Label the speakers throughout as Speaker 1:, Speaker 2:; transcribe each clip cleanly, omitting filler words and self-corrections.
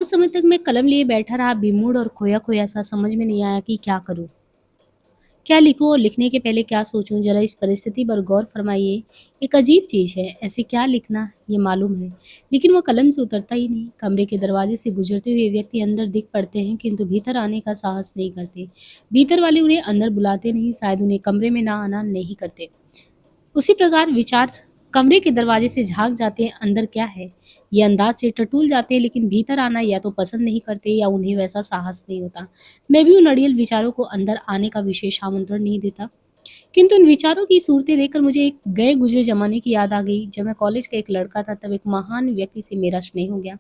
Speaker 1: कुछ समय तक मैं कलम लिए बैठा रहा, बेमूड और खोया-खोया सा। समझ में नहीं आया कि क्या करूँ? क्या लिखूँ और लिखने के पहले क्या सोचूँ? ज़रा इस परिस्थिति पर गौर फरमाइए। एक अजीब चीज़ है, ऐसे क्या लिखना ये मालूम है, लेकिन वो कलम से उतरता ही नहीं। कमरे के दरवाजे से गुजरते हुए व्यक्ति अंदर दिख पड़ते हैं, किंतु भीतर आने का साहस नहीं करते। भीतर वाले उन्हें अंदर बुलाते नहीं, शायद उन्हें कमरे में ना आना नहीं करते। उसी प्रकार विचार कमरे के दरवाजे से झाँक जाते हैं, अंदर क्या है? ये अंदाज़ से टटोल जाते हैं, लेकिन भीतर आना या तो पसंद नहीं करते या उन्हें वैसा साहस नहीं होता। मैं भी उन अड़ियल विचारों को अंदर आने का विशेष आमंत्रण नहीं देता। किंतु उन विचारों की सूरतें देखकर मुझे एक गए गुजरे ज़माने की याद आ गई। जब मैं कॉलेज का एक लड़का था, तब एक महान व्यक्ति से मेरा स्नेह हो गया।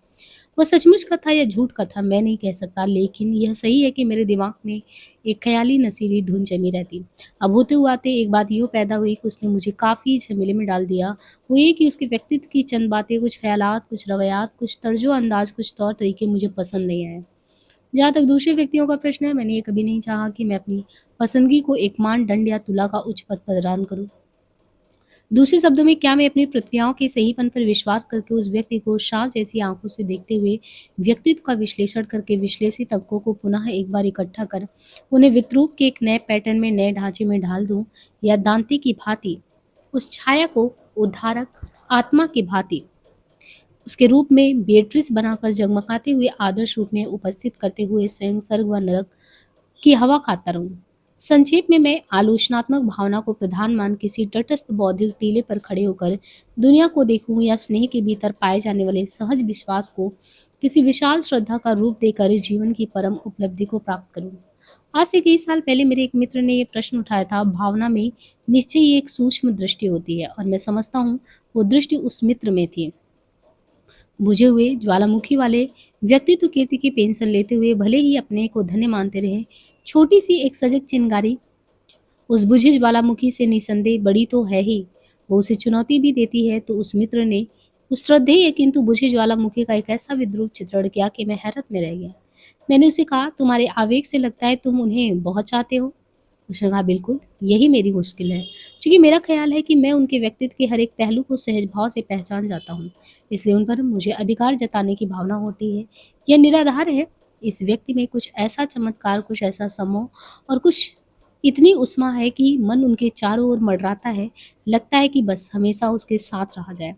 Speaker 1: वह सचमुच का था या झूठ का था मैं नहीं कह सकता, लेकिन यह सही है कि मेरे दिमाग में एक ख़याली नशीली धुन जमी रहती। अब होते-हुआते एक बात यूँ पैदा हुई कि उसने मुझे काफ़ी झमेले में डाल दिया। वो ये कि उसके व्यक्तित्व की चंद बातें, कुछ ख़यालात, कुछ रवैयात, कुछ तर्ज़ो-अंदाज़, कुछ तौर-तरीके मुझे पसंद नहीं आए। जहाँ तक दूसरे व्यक्तियों का प्रश्न है, मैंने ये कभी नहीं चाहा कि मैं अपनी पसंदगी को एक मानदंड या तुला का उच्च पद प्रदान करूँ। दूसरे शब्दों में, क्या मैं अपनी प्रतिक्रियाओं के सहीपन पर विश्वास करके उस व्यक्ति को शांत जैसी आंखों से देखते हुए व्यक्तित्व का विश्लेषण करके विश्लेषित अंकों को पुनः एक बार इकट्ठा कर उन्हें विद्रूप के एक नए पैटर्न में, नए ढांचे में ढाल दूं, या दांती की भांति उस छाया को उद्धारक आत्मा की भांति उसके रूप में बेट्रिस बनाकर जगमगाते हुए आदर्श रूप में उपस्थित करते हुए स्वयं स्वर्ग व नरक की हवा खाता रहूं। संक्षेप में, मैं आलोचनात्मक भावना को प्रधान मान किसी तटस्थ बौद्धिक टीले पर खड़े होकर दुनिया को देखूं, या स्नेह के भीतर पाए जाने वाले सहज विश्वास को किसी विशाल श्रद्धा का रूप देकर जीवन की परम उपलब्धि को प्राप्त करूं। आज से कई साल पहले मेरे एक मित्र ने यह प्रश्न उठाया था। भावना में निश्चय ही एक सूक्ष्म दृष्टि होती है, और मैं समझता हूँ वो दृष्टि उस मित्र में थी। बुझे हुए ज्वालामुखी वाले व्यक्तित्व कीर्ति की पेंशन लेते हुए भले ही अपने को धन्य मानते रहे, छोटी सी एक सजग चिंगारी उस बुझे ज्वालामुखी से निसंदेह बड़ी तो है ही, वो उसे चुनौती भी देती है। तो उस मित्र ने उस श्रद्धेय किंतु बुझे ज्वालामुखी का एक ऐसा विद्रूप चित्रण किया कि मैं हैरत में रह गया। मैंने उसे कहा, तुम्हारे आवेग से लगता है तुम उन्हें बहुत चाहते हो। उसने कहा, बिल्कुल, यही मेरी मुश्किल है। क्योंकि मेरा ख्याल है कि मैं उनके व्यक्तित्व के हर एक पहलू को सहज भाव से पहचान जाता हूँ, इसलिए उन पर मुझे अधिकार जताने की भावना होती है। यह निराधार है। इस व्यक्ति में कुछ ऐसा चमत्कार, कुछ ऐसा समोह और कुछ इतनी उष्मा है कि मन उनके चारों ओर मडराता है। लगता है कि बस हमेशा उसके साथ रहा जाए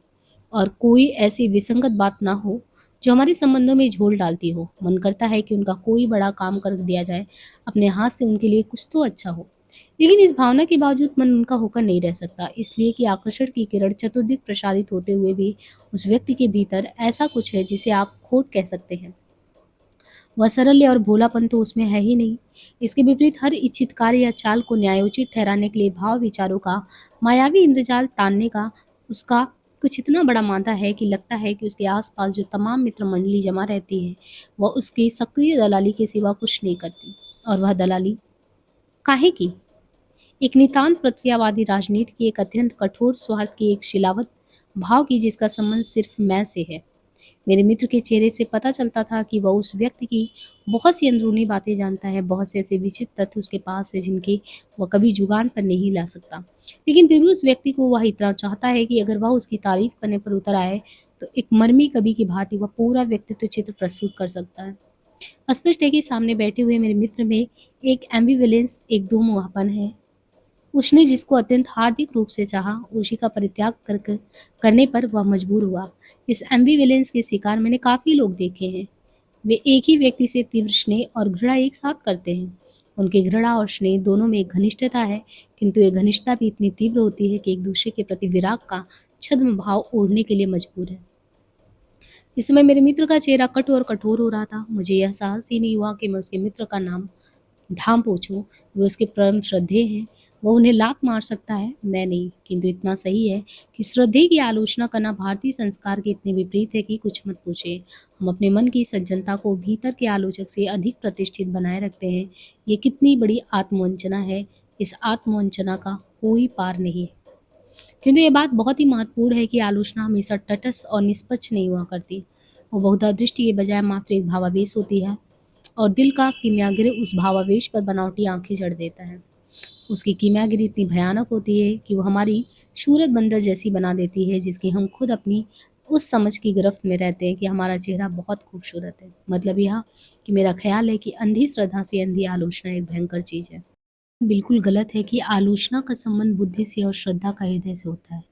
Speaker 1: और कोई ऐसी विसंगत बात ना हो जो हमारे संबंधों में झोल डालती हो। मन करता है कि उनका कोई बड़ा काम कर दिया जाए, अपने हाथ से उनके लिए कुछ तो अच्छा हो। लेकिन इस भावना के बावजूद मन उनका होकर नहीं रह सकता, इसलिए कि आकर्षण की किरण चतुर्दिक प्रसारित होते हुए भी उस व्यक्ति के भीतर ऐसा कुछ है जिसे आप खोट कह सकते हैं। वह सरल और भोलापन तो उसमें है ही नहीं। इसके विपरीत हर इच्छित कार्य या चाल को न्यायोचित ठहराने के लिए भाव विचारों का मायावी इंद्रजाल तानने का उसका कुछ इतना बड़ा मांदा है कि लगता है कि उसके आसपास जो तमाम मित्र मंडली जमा रहती है, वह उसकी सक्रिय दलाली के सिवा कुछ नहीं करती। और वह दलाली काहे की? एक नितांत प्रक्रियावादी राजनीति की, एक अत्यंत कठोर स्वार्थ की, एक शिलावत भाव की जिसका संबंध सिर्फ मैं से है। मेरे मित्र के चेहरे से पता चलता था कि वह उस व्यक्ति की बहुत सी अंदरूनी बातें जानता है, बहुत से ऐसे विचित्र तथ्य उसके पास है जिनके वह कभी जुगान पर नहीं ला सकता। लेकिन फिर भी उस व्यक्ति को वह इतना चाहता है कि अगर वह उसकी तारीफ करने पर उतर आए, तो एक मरमी कवि की भांति वह पूरा व्यक्तित्व चित्र प्रस्तुत कर सकता है। स्पष्ट है कि सामने बैठे हुए मेरे मित्र में एक एम्बिवेलेंस, एक दो मुहापन है। उसने जिसको अत्यंत हार्दिक रूप से चाहा, उसी का परित्याग करने पर वह मजबूर हुआ। इस एम्बिवेलेंस के शिकार मैंने काफ़ी लोग देखे हैं। वे एक ही व्यक्ति से तीव्र स्नेह और घृणा एक साथ करते हैं। उनकी घृणा और स्नेह दोनों में एक घनिष्ठता है, किंतु ये घनिष्ठता भी इतनी तीव्र होती है कि एक दूसरे के प्रति विराग का छद्म भाव ओढ़ने के लिए मजबूर है। इस समय मेरे मित्र का चेहरा कटु और कठोर हो रहा था। मुझे यह साहस ही नहीं हुआ कि मैं उसके मित्र का नाम ढाम पूछूं। वे उसके परम श्रद्धेय हैं, वह उन्हें लात मार सकता है, मैं नहीं। किंतु इतना सही है कि श्रद्धेय की आलोचना करना भारतीय संस्कार के इतने विपरीत है कि कुछ मत पूछे। हम अपने मन की सज्जनता को भीतर के आलोचक से अधिक प्रतिष्ठित बनाए रखते हैं। ये कितनी बड़ी आत्मवंचना है। इस आत्मवंचना का कोई पार नहीं है। किंतु ये बात बहुत ही महत्वपूर्ण है कि आलोचना हमेशा तटस्थ और निष्पक्ष नहीं हुआ करती। वो बहुधा दृष्टि के बजाय मात्र एक भावावेश होती है, और दिल का किमियागिरी उस भावावेश पर बनावटी आंखें जड़ देता है। उसकी कीमियागिरी इतनी भयानक होती है कि वो हमारी सूरत बंदर जैसी बना देती है, जिसकी हम खुद अपनी उस समझ की गिरफ्त में रहते हैं कि हमारा चेहरा बहुत खूबसूरत है। मतलब यह कि मेरा ख़्याल है कि अंधी श्रद्धा से अंधी आलोचना एक भयंकर चीज़ है। बिल्कुल गलत है कि आलोचना का संबंध बुद्धि से और श्रद्धा का हृदय से होता है।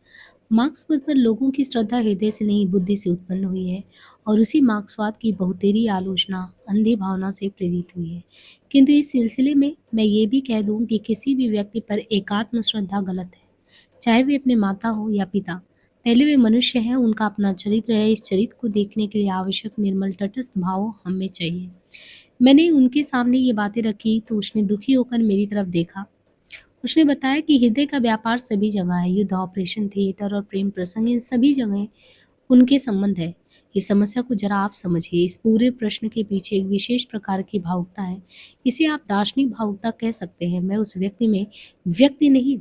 Speaker 1: मार्क्सवाद पर लोगों की श्रद्धा हृदय से नहीं बुद्धि से उत्पन्न हुई है और उसी मार्क्सवाद की बहुतेरी आलोचना अंधी भावना से प्रेरित हुई है। किंतु इस सिलसिले में मैं ये भी कह दूं कि किसी भी व्यक्ति पर एकात्म श्रद्धा गलत है, चाहे वे अपने माता हो या पिता। पहले वे मनुष्य हैं, उनका अपना चरित्र है। इस चरित्र को देखने के लिए आवश्यक निर्मल तटस्थ भाव हमें चाहिए। मैंने उनके सामने ये बातें रखी तो उसने दुखी होकर मेरी तरफ देखा। उसने बताया कि हृदय का व्यापार सभी जगह है, युद्ध, ऑपरेशन थिएटर और प्रेम प्रसंग, इन सभी जगह उनके संबंध है। इस समस्या को जरा आप समझिए। इस पूरे प्रश्न के पीछे एक विशेष प्रकार की भावुकता है। इसे आप दार्शनिक भावुकता कह सकते हैं। मैं उस व्यक्ति में व्यक्ति नहीं,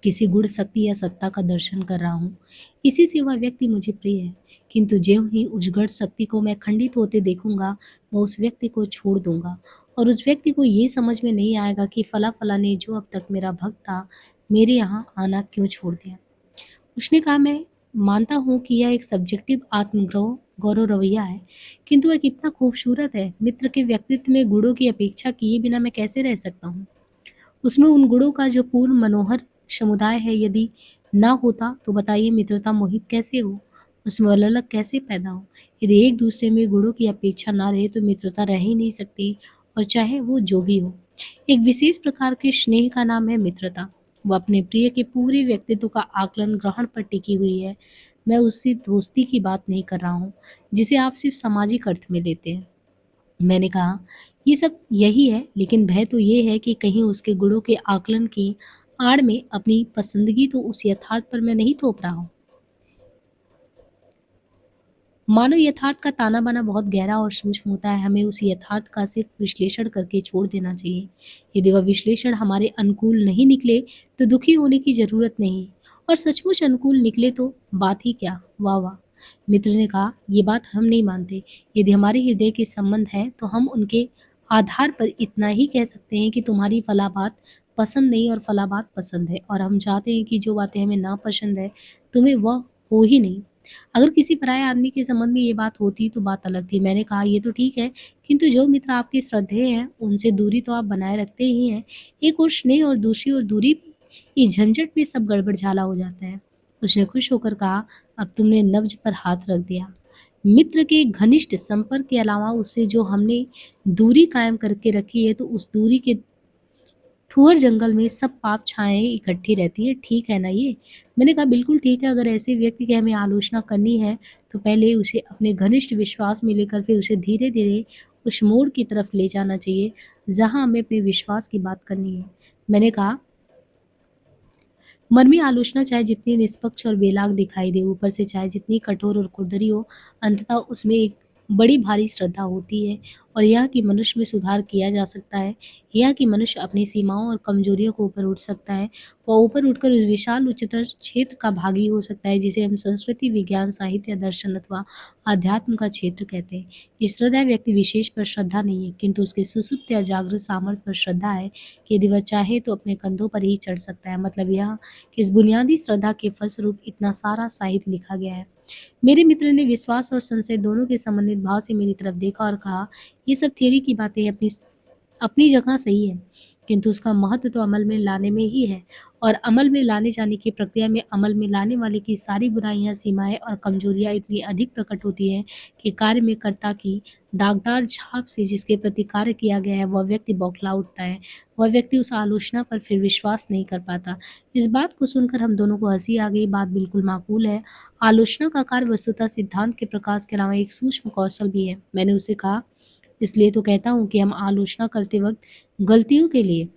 Speaker 1: किसी गुण, शक्ति या सत्ता का दर्शन कर रहा हूँ। इसी से वह व्यक्ति मुझे प्रिय है। किंतु ज्यों ही उस गढ़ शक्ति को मैं खंडित होते देखूंगा, मैं उस व्यक्ति को छोड़ दूंगा और उस व्यक्ति को ये समझ में नहीं आएगा कि फला फला ने जो अब तक मेरा भक्त था, मेरे यहाँ आना क्यों छोड़ दिया। उसने कहा, मैं मानता हूँ कि यह एक सब्जेक्टिव आत्मग्रह गौरव रवैया है, किंतु वह कितना खूबसूरत है। मित्र के व्यक्तित्व में गुणों की अपेक्षा किए बिना मैं कैसे रह सकता हूँ। उसमें उन गुणों का जो पूर्ण मनोहर समुदाय है, यदि ना होता तो बताइए मित्रता मोहित कैसे हो, उसमें अलग कैसे पैदा हो। यदि एक दूसरे में गुणों की अपेक्षा ना रहे तो मित्रता रह ही नहीं सकती, और चाहे वो जो भी हो। एक विशेष प्रकार के स्नेह का नाम है मित्रता। वो अपने प्रिय के पूरे व्यक्तित्व का आकलन ग्रहण पर टिकी हुई है। मैं उससे दोस्ती की बात नहीं कर रहा हूँ, जिसे आप सिर्फ सामाजिक अर्थ में लेते हैं। मैंने कहा, ये सब यही है, लेकिन भय तो ये है कि कहीं उसके गुणों के आकलन की आड़ में अपनी पसंदगी तो उस यथार्थ पर मैं नहीं थोप रहा हूँ। मानो यथार्थ का ताना-बाना बहुत गहरा और सूक्ष्म होता है, हमें उस यथार्थ का सिर्फ विश्लेषण करके छोड़ देना चाहिए। यदि वह विश्लेषण हमारे अनुकूल नहीं निकले, तो दुखी होने की ज़रूरत नहीं, और सचमुच अनुकूल निकले तो बात ही क्या, वाह वाह! मित्र ने कहा, ये बात हम नहीं मानते। यदि हमारे हृदय के संबंध हैं, तो हम उनके आधार पर इतना ही कह सकते हैं कि तुम्हारी फला बात पसंद नहीं और फला बात पसंद है, और हम चाहते हैं कि जो बातें हमें नापसंद है, तुम्हें वह हो ही नहीं। अगर किसी पराये आदमी के संबंध में ये बात होती तो बात अलग थी। मैंने कहा, ये तो ठीक है, किंतु जो मित्र आपके श्रद्धेय हैं, उनसे दूरी तो आप बनाए रखते ही हैं। एक ओर स्नेह और दूसरी ओर दूरी भी। इस झंझट में सब गड़बड़-झाला हो जाता है। उसने खुश होकर कहा, अब तुमने नब्ज पर हाथ रख दिया। मित्र के घनिष्ठ संपर्क के अलावा उससे जो हमने दूरी कायम करके रखी है, तो उस दूरी के थुअर जंगल में सब पाप छाएँ इकट्ठी रहती हैं, ठीक है ना ये? मैंने कहा, बिल्कुल ठीक है। अगर ऐसे व्यक्ति की हमें आलोचना करनी है, तो पहले उसे अपने घनिष्ठ विश्वास में लेकर फिर उसे धीरे-धीरे उस मोड़ की तरफ ले जाना चाहिए, जहाँ हमें अपने विश्वास की बात करनी है। मैंने कहा, मर्मी आलोचना चाहे जितनी निष्पक्ष और बेलाग दिखाई दे, ऊपर से चाहे जितनी कठोर और खुरदरी हो, अंततः उसमें एक बड़ी भारी श्रद्धा होती है, और यह कि मनुष्य में सुधार किया जा सकता है, यह कि मनुष्य अपनी सीमाओं और कमजोरियों को ऊपर उठ सकता है, वह ऊपर उठकर उस विशाल उच्चतर क्षेत्र का भागी हो सकता है जिसे हम संस्कृति, विज्ञान, साहित्य, दर्शन अथवा अध्यात्म का क्षेत्र कहते हैं। इस हृदय व्यक्ति विशेष पर श्रद्धा नहीं है, किंतु उसके सुसुप्त या जागृत सामर्थ्य पर श्रद्धा है कि यदि वह चाहे तो अपने कंधों पर ही चढ़ सकता है। मतलब यह कि इस बुनियादी श्रद्धा के फलस्वरूप इतना सारा साहित्य लिखा गया है। मेरे मित्र ने विश्वास और संशय दोनों के समन्वित भाव से मेरी तरफ देखा और कहा, ये सब थियरी की बातें अपनी अपनी जगह सही है, किंतु उसका महत्व तो अमल में लाने में ही है, और अमल में लाने जाने की प्रक्रिया में अमल में लाने वाले की सारी बुराइयां, सीमाएं और कमजोरियां इतनी अधिक प्रकट होती हैं कि कार्य में कर्ता की दागदार छाप से जिसके प्रति कार्य किया गया है, वह व्यक्ति बौखला उठता है। वह व्यक्ति उस आलोचना पर फिर विश्वास नहीं कर पाता। इस बात को सुनकर हम दोनों को हंसी आ गई। बात बिल्कुल माकूल है। आलोचना का कार्य वस्तुतः सिद्धांत के प्रकाश के अलावा एक सूक्ष्म कौशल भी है। मैंने उसे कहा, इसलिए तो कहता हूँ कि हम आलोचना करते वक्त गलतियों के लिए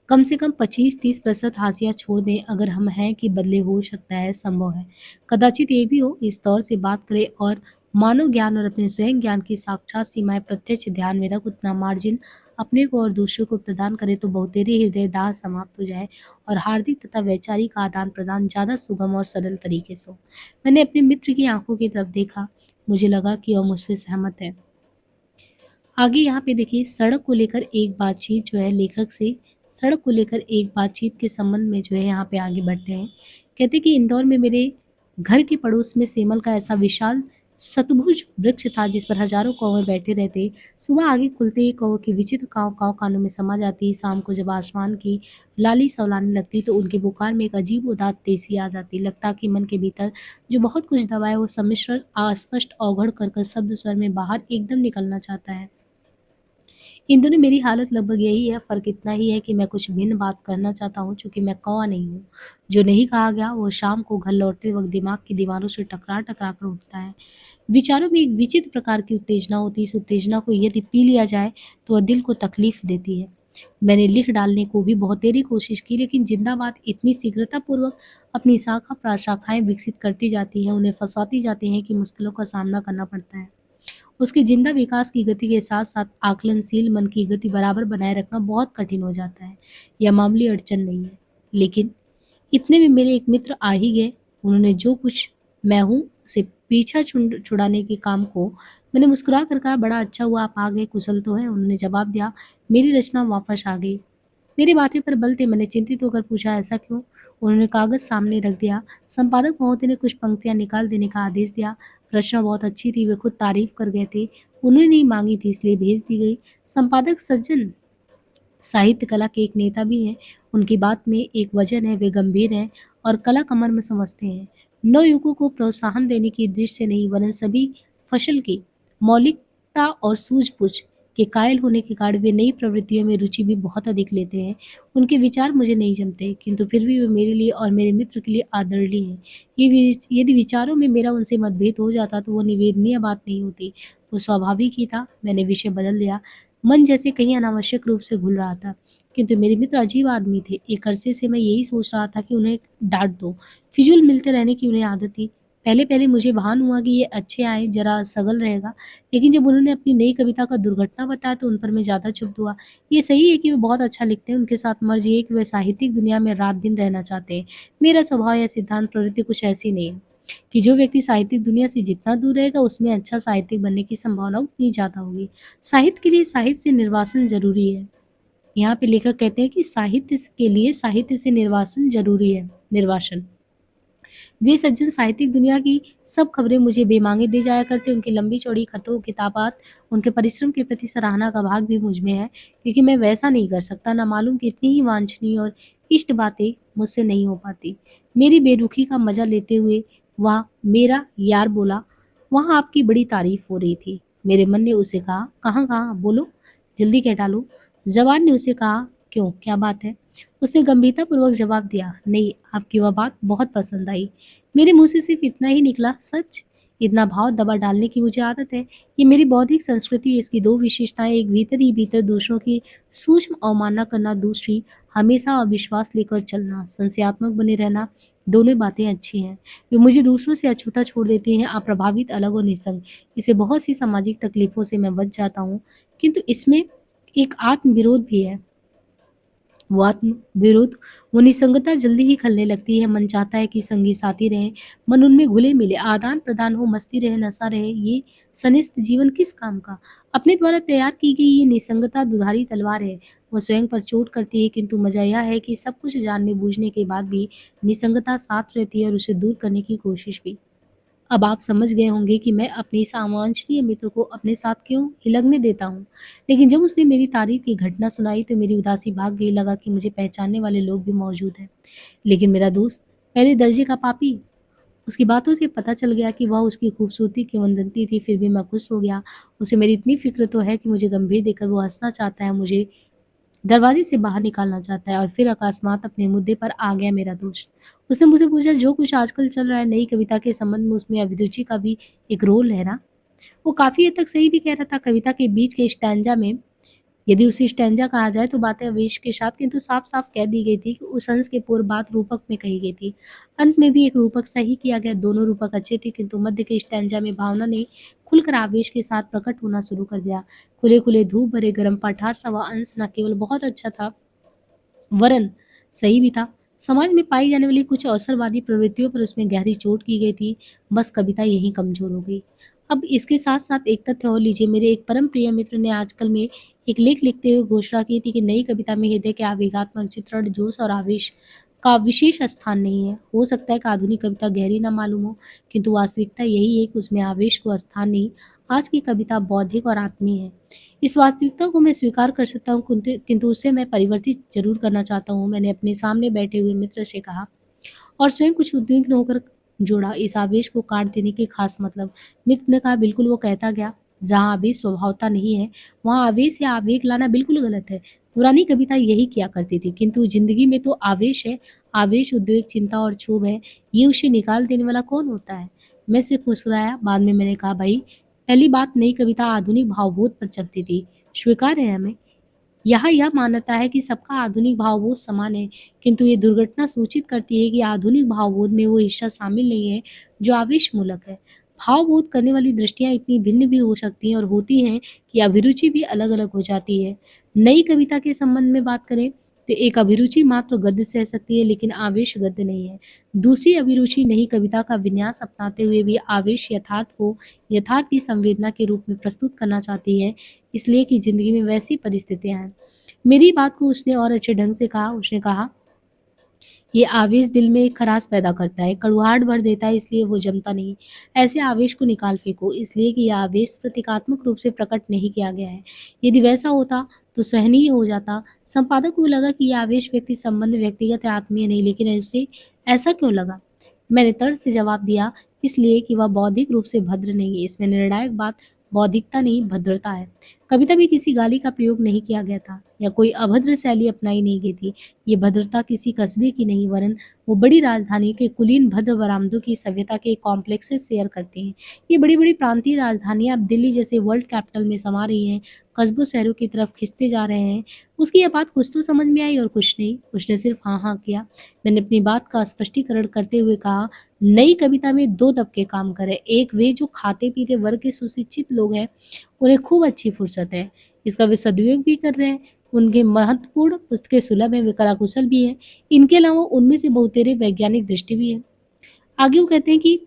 Speaker 1: कम से कम 25-30% हाशिया छोड़ दें। अगर हम हैं कि बदले हो सकता है, संभव है, कदाचित ये भी हो। इस तौर से बात करें और मानव ज्ञान और अपने स्वयं ज्ञान की साक्षात सीमाएं प्रत्यक्ष ध्यान में रख उतना मार्जिन अपने को और दूसरों को प्रदान करे, तो बहुतेरे हृदय दाह समाप्त हो जाए और हार्दिक तथा वैचारिक आदान प्रदान ज़्यादा सुगम और सरल तरीके से हो। मैंने अपने मित्र की आंखों की तरफ देखा। मुझे लगा कि वह मुझसे सहमत है। आगे यहाँ पे देखिए, सड़क को लेकर एक बातचीत जो है लेखक से, सड़क को लेकर एक बातचीत के संबंध में जो है यहाँ पे आगे बढ़ते हैं। कहते हैं कि इंदौर में मेरे घर के पड़ोस में सेमल का ऐसा विशाल सतभुज वृक्ष था जिस पर हजारों कौवे बैठे रहते। सुबह आगे खुलते ही कौवों की विचित्र काव काव कानों में समा जाती। शाम को जब आसमान की लाली सवलाने लगती तो उनके पुकार में एक अजीब उदास तेजी आ जाती। लगता कि मन के भीतर जो बहुत कुछ दबाए वो सम्मिश्र अस्पष्ट अवघड़ कर कर शब्द स्वर में बाहर एकदम निकलना चाहता है। इन दिनों मेरी हालत लगभग यही है, फ़र्क इतना ही है कि मैं कुछ भिन्न बात करना चाहता हूँ चूँकि मैं कौवा नहीं हूँ। जो नहीं कहा गया वो शाम को घर लौटते वक़्त दिमाग की दीवारों से टकरा-टकरा कर उठता है। विचारों में एक विचित्र प्रकार की उत्तेजना होती है, इस उत्तेजना को यदि पी लिया जाए तो वह दिल को तकलीफ़ देती है। मैंने लिख डालने को भी बहुत तेरी कोशिश की लेकिन ज़िंदाबाद इतनी शीघ्रतापूर्वक अपनी शाखा-प्रशाखाएँ विकसित करती जाती हैं, उन्हें फँसाती जाती हैं कि मुश्किलों का सामना करना पड़ता है। उसके जिंदा विकास की गति के साथ-साथ आकलनशील मन की गति बराबर बनाए रखना बहुत कठिन हो जाता है। यह मामूली अड़चन नहीं है। लेकिन इतने में मेरे एक मित्र आ ही गए। उन्होंने जो कुछ मैं हूँ उसे पीछा छुड़ाने के काम को मैंने मुस्कुरा कर कहा, बड़ा अच्छा हुआ आप आ गए, कुशल तो है? उन्होंने जवाब दिया, मेरी रचना वापस आ गई। मेरे माथे पर बल थे। मैंने चिंतित होकर पूछा, ऐसा क्यों? उन्होंने कागज़ सामने रख दिया। संपादक महोदय ने कुछ पंक्तियाँ निकाल देने का आदेश दिया। रचना बहुत अच्छी थी, वे खुद तारीफ़ कर गए थे। उन्होंने ही माँगी थी इसलिए भेज दी गई। संपादक सज्जन साहित्य कला के एक नेता भी हैं। उनकी बात में एक वजन है, वे गंभीर हैं और कला कमर में समझते हैं। नवयुवकों को प्रोत्साहन देने की दृष्टि से नहीं वरन सभी फसल की मौलिकता और सूझबूझ के कायल होने के कारण वे नई प्रवृत्तियों में रुचि भी बहुत अधिक लेते हैं। उनके विचार मुझे नहीं जमते किंतु फिर भी वे मेरे लिए और मेरे मित्र के लिए आदरणीय हैं। यदि विचारों में मेरा उनसे मतभेद हो जाता तो वो निवेदनीय बात नहीं होती। वो स्वाभाविक ही था। मैंने विषय बदल दिया। मन जैसे कहीं अनावश्यक रूप से घुल रहा था। किंतु मेरे मित्र अजीब आदमी थे। एक अरसे से मैं यही सोच रहा था कि उन्हें डाँट दो। फिजूल मिलते रहने की उन्हें आदत थी। पहले-पहले मुझे भान हुआ कि ये अच्छे आए, ज़रा सगल रहेगा। लेकिन जब उन्होंने अपनी नई कविता का दुर्घटना बताया तो उन पर मैं ज़्यादा क्षुब्ध हुआ। ये सही है कि वे बहुत अच्छा लिखते हैं, उनके साथ मर्ज़ ये है कि वे साहित्यिक दुनिया में रात-दिन रहना चाहते हैं। मेरा स्वभाव या सिद्धांत प्रवृत्ति कुछ ऐसी नहीं है कि जो व्यक्ति साहित्यिक दुनिया से जितना दूर रहेगा उसमें अच्छा साहित्यिक बनने की संभावना उतनी ज़्यादा होगी। साहित्य के लिए साहित्य से निर्वासन ज़रूरी है। यहाँ पे लेखक कहते हैं कि साहित्य के लिए साहित्य से निर्वासन ज़रूरी है, निर्वासन। वे सज्जन साहित्यिक दुनिया की सब खबरें मुझे बेमांगे दे जाया करते। उनकी लंबी-चौड़ी खतों, किताबात, उनके परिश्रम के प्रति सराहना का भाग भी मुझ में है, क्योंकि मैं वैसा नहीं कर सकता। ना मालूम कितनी ही वांछनीय और इष्ट बातें मुझसे नहीं हो पाती। मेरी बेरुखी का मज़ा लेते हुए वह मेरा यार बोला, "वहाँ आपकी बड़ी तारीफ़ हो रही थी।" मेरे मन ने उसे कहा, "कहाँ-कहाँ? बोलो, जल्दी कह डालो।" ज़बान ने उसे कहा, "क्यों, क्या बात है?" उसने गंभीरतापूर्वक जवाब दिया, "नहीं, आपकी वह बात बहुत पसंद आई।" मेरे मुँह से सिर्फ़ इतना ही निकला, "सच?" इतना भाव दबा डालने की मुझे आदत है। ये मेरी बौद्धिक संस्कृति है। इसकी 2 विशेषताएँ, एक भीतर ही भीतर दूसरों की सूक्ष्म अवमानना करना, दूसरी हमेशा अविश्वास लेकर चलना, संशयात्मक बने रहना, दोनों बातें अच्छी हैं। वे मुझे दूसरों से अछूता छोड़ देती हैं, अप्रभावित, अलग और निस्संग। इससे बहुत सी सामाजिक तकलीफ़ों से मैं बच जाता हूँ, किंतु इसमें एक आत्म-विरोध भी है। वो आत्म-विरोध, वो निसंगता जल्दी ही खलने लगती है। मन चाहता है कि संगी साथी रहें, मन उनमें घुले-मिले, आदान-प्रदान हो, मस्ती रहे, नशा रहे। ये सन्निष्ठ जीवन किस काम का? अपने द्वारा तैयार की गई ये निसंगता दुधारी तलवार है। वो स्वयं पर चोट करती है, किंतु मज़ा यह है कि सब कुछ जानने-बूझने के बाद भी निसंगता साथ रहती है और उसे दूर करने की कोशिश भी। अब आप समझ गए होंगे कि मैं अपने इस अवांछनीय मित्र को अपने साथ क्यों हिलकने देता हूँ। लेकिन जब उसने मेरी तारीफ़ की घटना सुनाई तो मेरी उदासी भाग गई, लगा कि मुझे पहचानने वाले लोग भी मौजूद हैं। लेकिन मेरा दोस्त पहले दर्जे का पापी, उसकी बातों से पता चल गया कि वह उसकी खूबसूरती की वंदंती थी, फिर भी मैं खुश हो गया। उसे मेरी इतनी फ़िक्र तो है कि मुझे गंभीर देखकर वो हँसना चाहता है, मुझे दरवाजे से बाहर निकालना चाहता है और फिर अकस्मात अपने मुद्दे पर आ गया मेरा दोस्त। उसने मुझसे पूछा, जो कुछ आजकल चल रहा है नई कविता के संबंध में उसमें अभिरुचि का भी एक रोल है ना? वो काफ़ी हद तक सही भी कह रहा था। कविता के बीच के स्टैन्ज़ा में यदि उसे स्टैन्ज़ा कहा जाए तो बातें आवेश के साथ किंतु साफ-साफ कह दी गई थी कि उस अंश के पूर्व बात रूपक में कही गई थी। अंत में भी एक रूपक सा ही किया गया। दोनों रूपक अच्छे थे किंतु मध्य के स्टैन्ज़ा में भावना ने खुलकर आवेश के साथ प्रकट होना शुरू कर दिया। खुले-खुले धूप भरे गर्म पठार सा वह अंश न केवल बहुत अच्छा था वरन सही भी था। समाज में पाई जाने वाली कुछ अवसरवादी प्रवृत्तियों पर उसमें गहरी चोट की गई थी। बस कविता यहीं कमज़ोर हो गई। अब इसके साथ-साथ एक तथ्य और लीजिए। मेरे एक परम प्रिय मित्र ने आजकल में एक लेख लिखते हुए घोषणा की थी कि नई कविता में हृदय के आवेगात्मक चित्रण, जोश और आवेश का विशेष स्थान नहीं है। हो सकता है कि आधुनिक कविता गहरी ना मालूम हो, किंतु वास्तविकता यही है कि उसमें आवेश को स्थान नहीं। आज की कविता बौद्धिक और आत्मीय है। इस वास्तविकता को मैं स्वीकार कर सकता हूँ, किंतु उसे मैं परिवर्तित जरूर करना चाहता हूँ। मैंने अपने सामने बैठे हुए मित्र से कहा और स्वयं कुछ उद्विग्न होकर जोड़ा, इस आवेश को काट देने के खास मतलब। मित्र ने कहा, बिल्कुल वो कहता गया, जहाँ आवेश स्वभावता नहीं है वहाँ आवेश या आवेग लाना बिल्कुल गलत है। पुरानी कविता यही किया करती थी, किंतु जिंदगी में तो आवेश है। आवेश, उद्वेग, चिंता और क्षोभ है, ये उसे निकाल देने वाला कौन होता है? मैं सिर्फ मुस्कुराया। बाद में मैंने कहा, भाई, पहली बात, नई कविता आधुनिक भावबोध पर चलती थी, स्वीकार है हमें। यहाँ यह मान्यता है कि सबका आधुनिक भावबोध समान है, किंतु ये दुर्घटना सूचित करती है कि आधुनिक भावबोध में वो हिस्सा शामिल नहीं है जो आवेश मूलक है। भावबोध करने वाली दृष्टियां इतनी भिन्न भी हो सकती हैं और होती हैं कि अभिरुचि भी अलग अलग हो जाती है। नई कविता के संबंध में बात करें तो एक अभिरुचि मात्र गद्य सह सकती है, लेकिन आवेश गद्य नहीं है। दूसरी अभिरुचि नई कविता का विन्यास अपनाते हुए भी आवेश यथार्थ को यथार्थ की संवेदना के रूप में प्रस्तुत करना चाहती है, इसलिए कि जिंदगी में वैसी परिस्थितियां हैं। मेरी बात को उसने और अच्छे ढंग से कहा। उसने कहा, ये आवेश दिल में एक खराश पैदा करता है, कड़वाहट भर देता है, इसलिए वो जमता नहीं। ऐसे आवेश को निकाल फेंको, इसलिए कि यह आवेश प्रतीकात्मक रूप से प्रकट नहीं किया गया है। यदि वैसा होता तो सहनीय हो जाता। संपादक को लगा कि यह आवेश व्यक्ति संबंध व्यक्तिगत या आत्मीय नहीं, लेकिन उसे ऐसा क्यों लगा? मैंने तर्क से जवाब दिया, इसलिए कि वह बौद्धिक रूप से भद्र नहीं है। इसमें निर्णायक बात बौद्धिकता नहीं, भद्रता है। कविता में किसी गाली का प्रयोग नहीं किया गया था या कोई अभद्र शैली अपनाई नहीं गई थी। ये भद्रता किसी कस्बे की नहीं, वरन वो बड़ी राजधानी के कुलीन भद्र बरामदों की सभ्यता के कॉम्प्लेक्सेस शेयर करती हैं। ये बड़ी बड़ी प्रांतीय राजधानियां अब दिल्ली जैसे वर्ल्ड कैपिटल में समा रही हैं, कस्बों शहरों की तरफ खिंचते जा रहे हैं। उसकी यह बात कुछ तो समझ में आई और कुछ नहीं। उसने सिर्फ हाँ हाँ किया। मैंने अपनी बात का स्पष्टीकरण करते हुए कहा, नई कविता में दो तबके काम कर रहे हैं। एक वे जो खाते पीते वर्ग के सुशिक्षित लोग हैं, उन्हें खूब अच्छी फुर्सत है, इसका वे सदुपयोग भी कर रहे हैं। उनके महत्वपूर्ण पुस्तकें सुलभ हैं, वे कलाकुशल भी हैं। इनके अलावा उनमें से बहुतेरे वैज्ञानिक दृष्टि भी है। आगे वो कहते हैं कि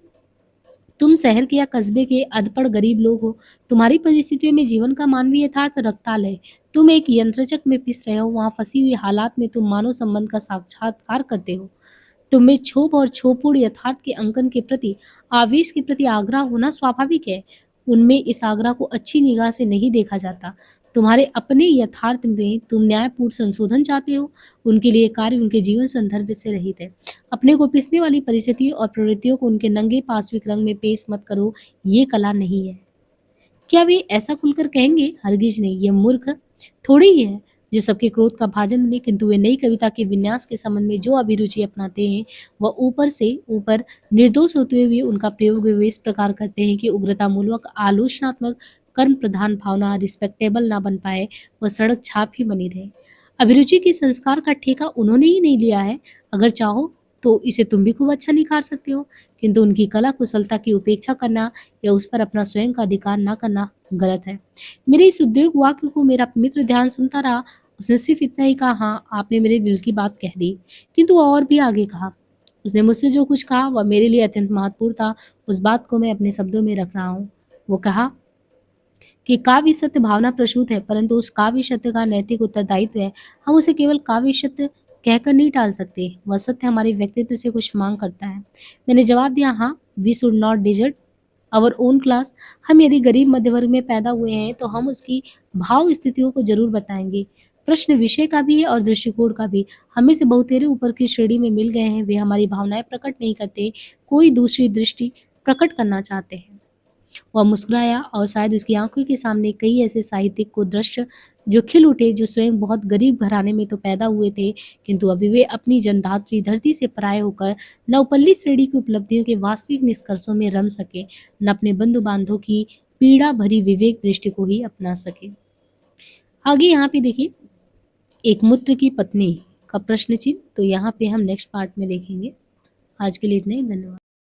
Speaker 1: तुम शहर के या कस्बे के अधपड़ गरीब लोग हो। तुम्हारी परिस्थितियों में जीवन का मानवीय यथार्थ रक्ताल है। तुम एक यंत्रचक में पिस रहे हो, वहां फंसी हुई हालात में तुम मानव संबंध का साक्षात्कार करते हो। तुम्हें क्षोभ और क्षोभपूर्ण यथार्थ के अंकन के प्रति, आवेश के प्रति आग्रह होना स्वाभाविक है। उनमें इस आग्रह को अच्छी निगाह से नहीं देखा जाता। तुम्हारे अपने यथार्थ में तुम न्यायपूर्ण संशोधन चाहते हो। उनके लिए कार्य उनके जीवन संदर्भ से रहित है। अपने को पिसने वाली परिस्थिति और प्रवृत्तियों को उनके नंगे पाशविक रंग में पेश मत करो, ये कला नहीं है। क्या वे ऐसा खुलकर कहेंगे? हरगिज नहीं। ये मूर्ख थोड़ी ही है जो सबके क्रोध का भाजन बने, किंतु वे नई कविता के विन्यास के संबंध में जो अभिरुचि अपनाते हैं वह ऊपर से ऊपर निर्दोष होते हुए उनका प्रयोग वे इस प्रकार करते हैं कि उग्रता मूलक आलोचनात्मक कर्म प्रधान भावना रिस्पेक्टेबल ना बन पाए, वह सड़क छाप ही बनी रहे। अभिरुचि के संस्कार का ठेका उन्होंने ही नहीं लिया है। अगर चाहो तो इसे तुम भी खूब अच्छा निखार सकते हो, किंतु उनकी कला कुशलता की उपेक्षा करना या उस पर अपना स्वयं का अधिकार न करना गलत है। मेरे इस उद्योग वाक्य को मेरा मित्र ध्यान सुनता रहा। उसने सिर्फ इतना ही कहा, हाँ, आपने मेरे दिल की बात कह दी। किंतु वह और भी आगे कहा। उसने मुझसे जो कुछ कहा वह मेरे लिए अत्यंत महत्वपूर्ण था। उस बात को मैं अपने शब्दों में रख रहा हूँ। वो कहा कि काव्य सत्य भावना प्रसूत है, परंतु उस काव्य सत्य का नैतिक उत्तरदायित्व है। हम उसे केवल काव्य सत्य कहकर नहीं टाल सकते। वह सत्य हमारे व्यक्तित्व से कुछ मांग करता है। मैंने जवाब दिया, हाँ, we should not desert our own class. हम यदि गरीब मध्य वर्ग में पैदा हुए हैं तो हम उसकी भाव स्थितियों को जरूर बताएंगे। प्रश्न विषय का भी है और दृष्टिकोण का भी। हमें से बहुतेरे ऊपर की श्रेणी में मिल गए हैं। वे हमारी भावनाएं प्रकट नहीं करते, कोई दूसरी दृष्टि प्रकट करना चाहते हैं। वह मुस्कुराया और शायद उसकी आंखों के सामने कई ऐसे साहित्यिक को दृश्य जो खिल उठे, जो स्वयं बहुत गरीब घराने में तो पैदा हुए थे, किंतु अभी वे अपनी जनधात्री धरती से पराये होकर न उपल्ली श्रेणी की उपलब्धियों के वास्तविक निष्कर्षों में रम सके, न अपने बंधु बांधों की पीड़ा भरी विवेक दृष्टि को ही अपना सके। आगे यहाँ पे देखिए, एक मूत्र की पत्नी का प्रश्न चिन्ह। तो यहाँ पे हम नेक्स्ट पार्ट में देखेंगे। आज के लिए इतना ही, धन्यवाद।